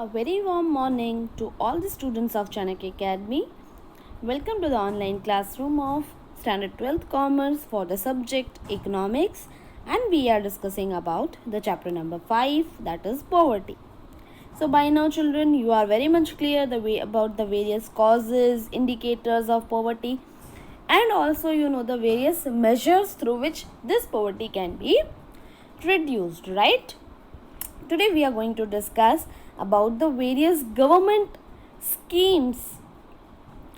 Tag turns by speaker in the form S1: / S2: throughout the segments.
S1: A very warm morning to all the students of Chanakya Academy. Welcome to the online classroom of Standard 12th Commerce for the subject Economics, and we are discussing about the chapter number 5, that is poverty. So by now children, you are very much clear about the various causes, indicators of poverty, and also you know the various measures through which this poverty can be reduced, right? Today we are going to discuss about the various government schemes,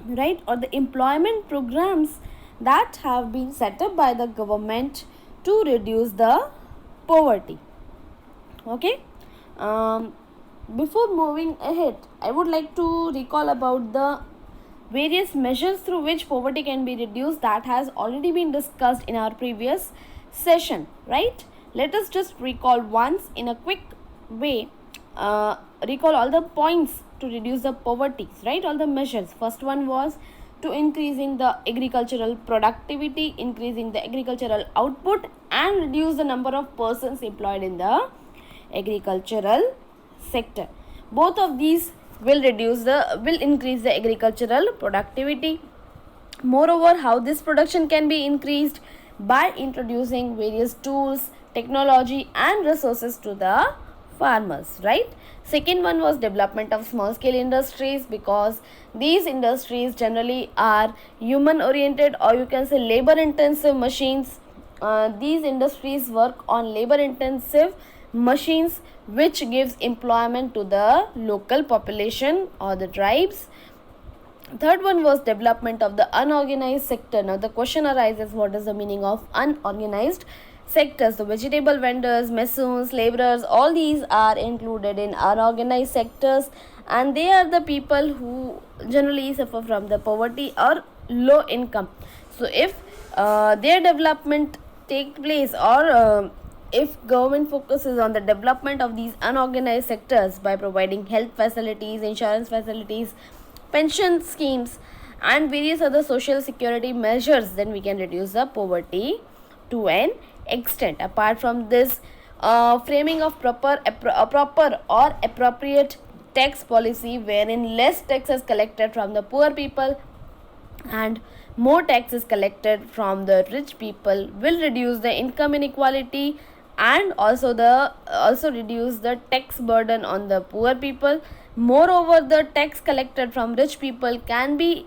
S1: right, or the employment programs that have been set up by the government to reduce the poverty. Okay. Before moving ahead, I would like to recall about the various measures through which poverty can be reduced that has already been discussed in our previous session, right? Let us just recall once in a quick way, recall all the points to reduce the poverty, right? All the measures. First one was to increasing the agricultural productivity, increasing the agricultural output, and reduce the number of persons employed in the agricultural sector. Both of these will increase the agricultural productivity. Moreover, how this production can be increased? By introducing various tools, technology and resources to the farmers, right? Second one was development of small scale industries, because these industries generally are human oriented, or you can say labor intensive machines. These industries work on labor intensive machines, which gives employment to the local population or the tribes. Third one was development of the unorganized sector. Now the question arises, what is the meaning of unorganized sectors? The vegetable vendors, masons, laborers, all these are included in unorganized sectors, and they are the people who generally suffer from the poverty or low income. So if their development take place, or if government focuses on the development of these unorganized sectors by providing health facilities, insurance facilities, pension schemes and various other social security measures, then we can reduce the poverty to an extent. Apart from this, framing of proper or appropriate tax policy, wherein less tax is collected from the poor people and more tax is collected from the rich people, will reduce the income inequality and also reduce the tax burden on the poor people. Moreover, the tax collected from rich people can be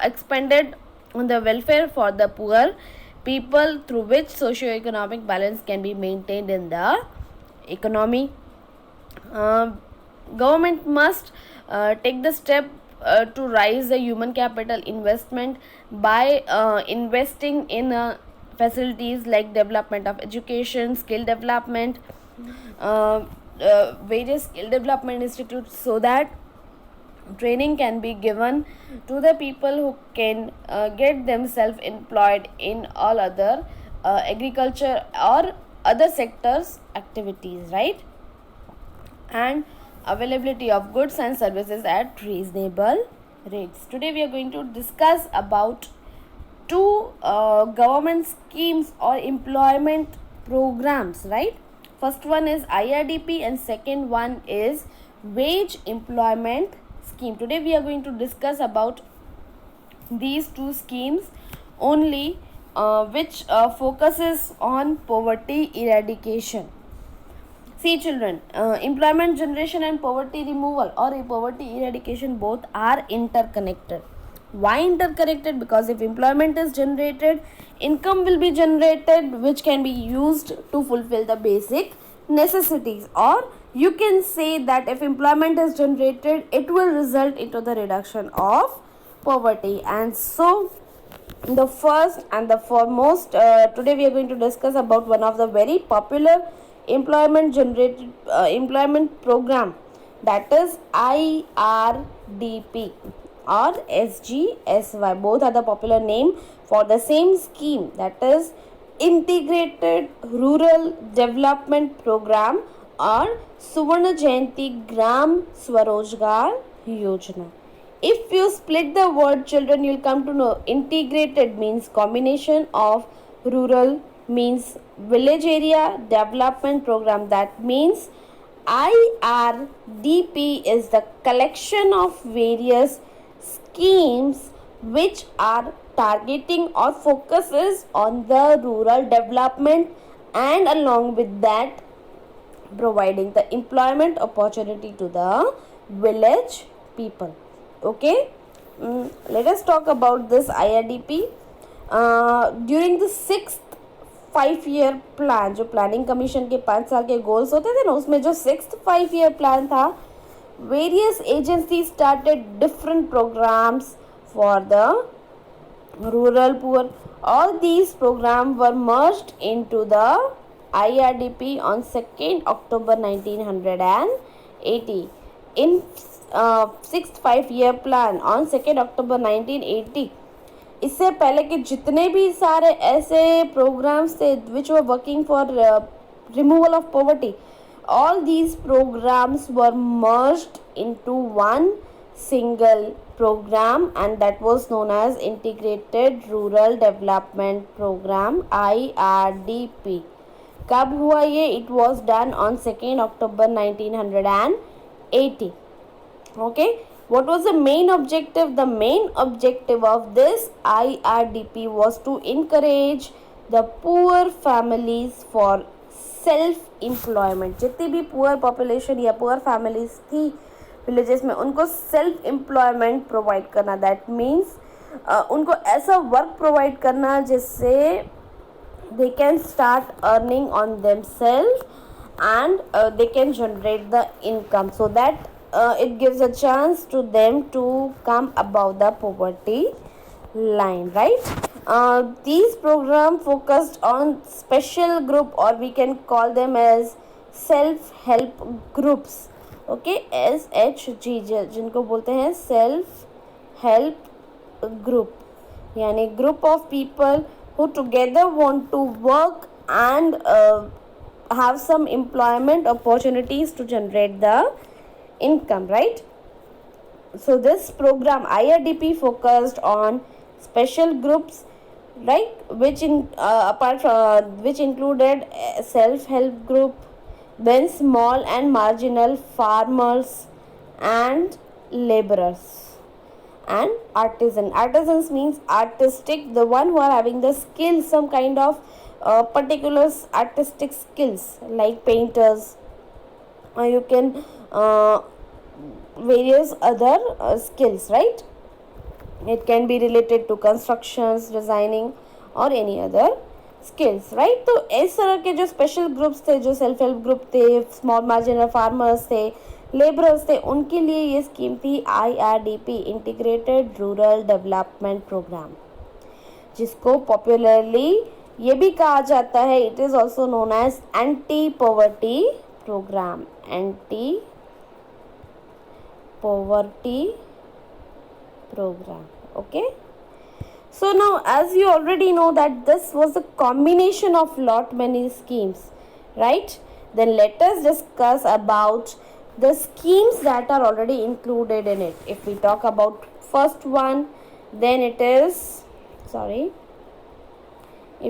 S1: expended on the welfare for the poor people, through which socio-economic balance can be maintained in the economy. Government must take the step to rise the human capital investment by investing in facilities like development of education, skill development, various skill development institutes, so that training can be given to the people who can get themselves employed in all other agriculture or other sectors activities, right? And availability of goods and services at reasonable rates. Today we are going to discuss about two government schemes or employment programs, right? First one is IRDP and second one is wage employment scheme. Today we are going to discuss about these two schemes only, which focuses on poverty eradication. See children, employment generation and poverty removal or poverty eradication both are interconnected. Why interconnected? Because if employment is generated, income will be generated, which can be used to fulfill the basic necessities. Or you can say that if employment is generated, it will result into the reduction of poverty. And so the first and the foremost, today we are going to discuss about one of the very popular employment program, that is IRDP or SGSY. Both are the popular name for the same scheme, that is Integrated Rural Development Program or Suvarna Jayanti Gram Swarojgar Yojana. If you split the word children, you will come to know integrated means combination of, rural means village area development program, that means IRDP is the collection of various schemes which are targeting or focuses on the rural development and along with that providing the employment opportunity to the village people. Okay, let us talk about this IRDP. During the 6th 5 year plan, जो planning commission के 5 साल के goals होते थे ना, उसमें जो 6th 5 year plan था, various agency started different programmes for the rural poor. All these programs were merged into the IRDP on 2nd October 1980. In 6th 5 year plan on 2nd October 1980, इससे पहले के जितने भी सारे ऐसे प्रोग्राम्स थे which were working for removal of poverty, all these programs were merged into one single program and that was known as Integrated Rural Development Program, IRDP. कब हुआ ये? It was done on 2nd October 1980. Okay, what was the main objective? The main objective of this IRDP was to encourage the poor families for self employment. जितनी भी poor population या poor families थी villages में, उनको self employment provide करना. That means उनको ऐसा work provide करना जिससे they can start earning on themself and they can generate the income so that it gives a chance to them to come above the poverty line, right? These programs focused on special group or we can call them as self-help groups. Okay, SHG जिनको बोलते हैं self help group, यानी group of people who together want to work and have some employment opportunities to generate the income, right? So this program IRDP focused on special groups, right, which which included self-help group, then small and marginal farmers and laborers and artisans means artistic, the one who are having the skill, some kind of particular artistic skills like painters, or you can various other skills, right? It can be related to constructions, designing or any other skills, right? तो इस तरह के जो special groups थे, जो self help group थे, small marginal farmers थे, labourers थे, उनके लिए ये स्कीम थी IRDP, integrated rural development programme, जिसको पॉपुलरली ये भी कहा जाता है, it is also known as anti poverty programme. Anti poverty program. Okay, so now as you already know that this was a combination of lot many schemes, right? Then let us discuss about the schemes that are already included in it. If we talk about first one, then it is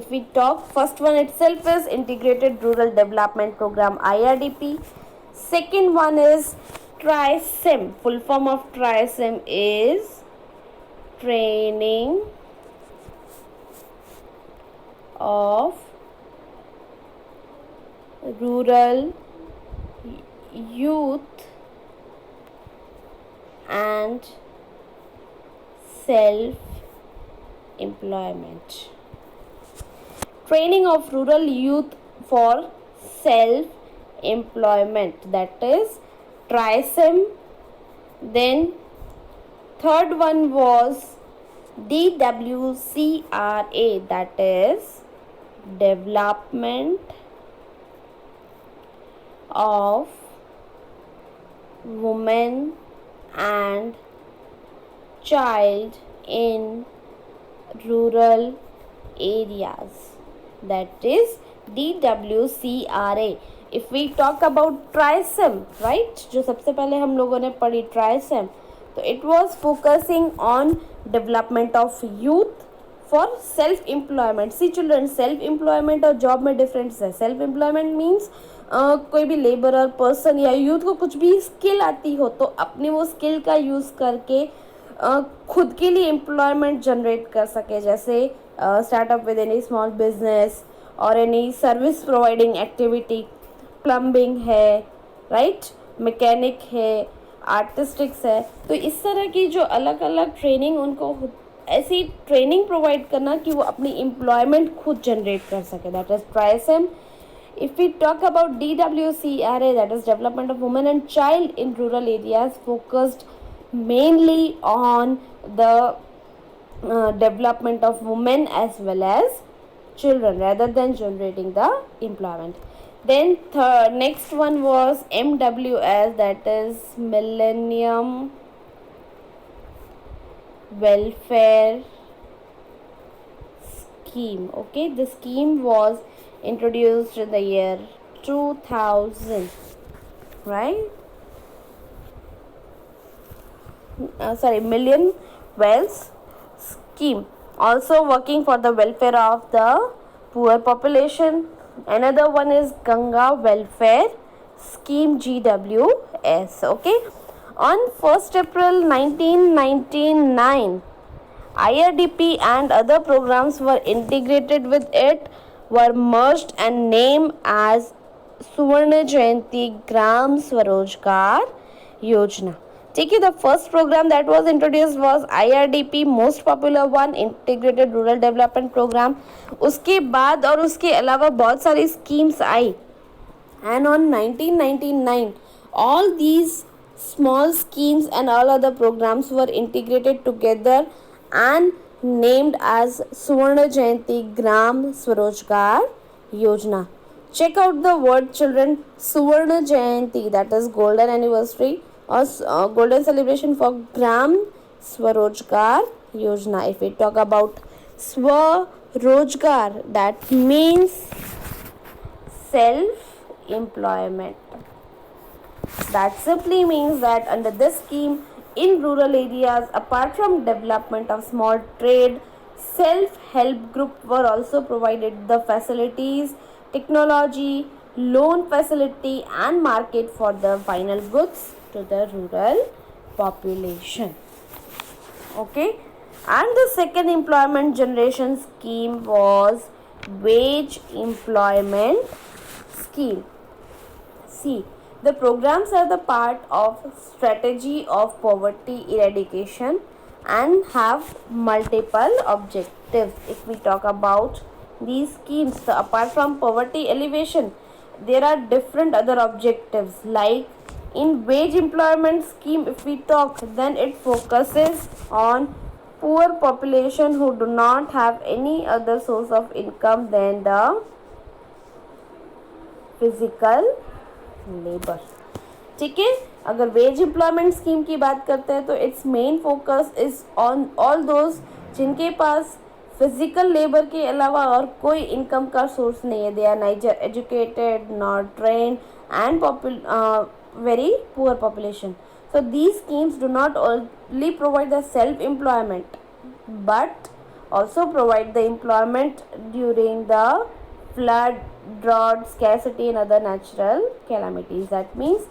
S1: if we talk first one itself is Integrated Rural Development Program, IRDP. Second one is TRISEM. Full form of TRISEM is Training of Rural Youth and Self-Employment. Training of rural youth for self-employment, that is TRISEM. Then third one was DWCRA, that is Development of Women and Child in Rural Areas, that is DWCRA. If we talk about TRISEM, right, जो सबसे पहले हम लोगों ने पढ़ी TRISEM, तो it was focusing on development of youth for self employment. See children, self employment और job में difference है. Self employment means कोई भी लेबरर पर्सन या यूथ को कुछ भी स्किल आती हो तो अपने वो स्किल का यूज़ करके खुद के लिए एम्प्लॉयमेंट जनरेट कर सके, जैसे startup with any small business और any service providing activity, plumbing है, राइट, मैकेनिक है, आर्टिस्टिक्स है। तो इस तरह की जो अलग अलग ट्रेनिंग, उनको ऐसी ट्रेनिंग प्रोवाइड करना कि वो अपनी एम्प्लॉयमेंट खुद जनरेट कर सके, that is tiresome. If we talk about DWCRA, that is Development of Women and Child in Rural Areas, focused mainly on the development of women as well as children rather than generating the employment. Then next one was MWS, that is Millennium Welfare Scheme. Okay, the scheme was introduced in the year 2000, right? Million Wells Scheme, also working for the welfare of the poor population. Another one is Ganga Welfare Scheme, GWS. Okay, on 1st April 1999, IRDP and other programs were integrated with it, were merged and named as Suvarna Jayanti Gram Swarojgar Yojana. ठीक है, the first program that was introduced was IRDP, most popular one, Integrated Rural Development Program. उसके बाद और उसके अलावा बहुत सारी schemes I, and on 1999 all these small schemes and all other programs were integrated together and named as Suvarna Jayanti Gram Swarojgar Yojana. Check out the word, children. Suvarna Jayanti, that is golden anniversary or golden celebration for Gram Swarojgar Yojana. If we talk about Swarojgar, that means self-employment. That simply means that under this scheme, in rural areas, apart from development of small trade, self-help group were also provided the facilities, technology, loan facility and market for the final goods to the rural population. Okay, and the second employment generation scheme was wage employment scheme. See, the programs are the part of strategy of poverty eradication and have multiple objectives. If we talk about these schemes, so apart from poverty elevation, there are different other objectives. Like in wage employment scheme, if we talk, then it focuses on poor population who do not have any other source of income than the physical labour. ठीक है, अगर veg employment scheme की बात करते हैं तो it's main focus is on all those जिनके पास physical labour के अलावा और कोई इनकम का सोर्स नहीं है. They are neither educated not trained and very poor population. So these schemes do not only provide the self-employment but also provide the employment during the flood, drought, scarcity and other natural calamities. That means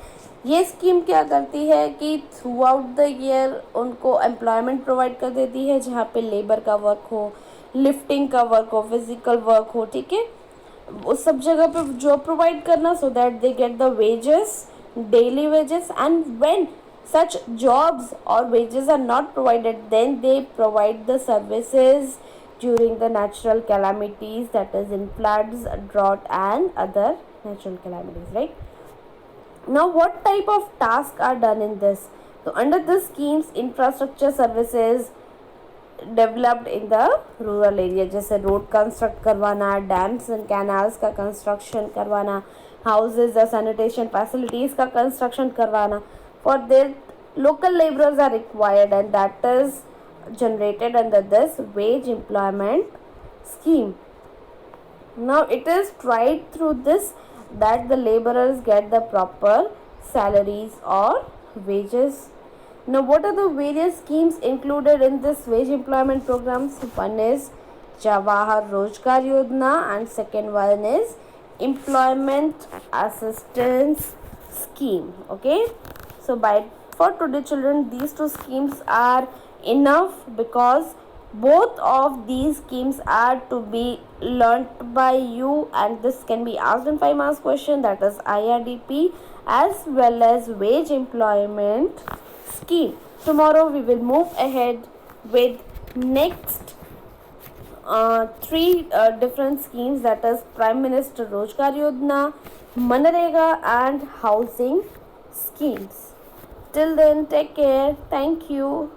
S1: ये scheme क्या करती है कि through out the year उनको employment provide कर देती है जहाँ पे लेबर का वर्क हो, लिफ्टिंग का वर्क हो, फिजिकल वर्क हो. ठीक है, उस सब जगह पे जॉब प्रोवाइड करना so that they get the wages, daily wages. And when such jobs or wages are not provided, then they provide the services during the natural calamities, that is in floods, drought and other natural calamities, right? Now what type of tasks are done in this? So under this schemes, infrastructure services developed in the rural area, जैसे road construct करवाना, dams and canals का construction करवाना, houses और sanitation facilities का construction करवाना. For their local laborers are required and that is generated under this wage employment scheme. Now it is tried through this that the laborers get the proper salaries or wages. Now what are the various schemes included in this wage employment programs? One is Jawahar Rojgar Yojana and second one is employment assistance scheme. Okay, so by for today children, these two schemes are enough, because both of these schemes are to be learnt by you, and this can be asked in 5 marks question, that is IRDP as well as wage employment scheme. Tomorrow we will move ahead with next three different schemes, that is Prime Minister Rozgar Yojana, Manrega and housing schemes. Till then, take care. Thank you.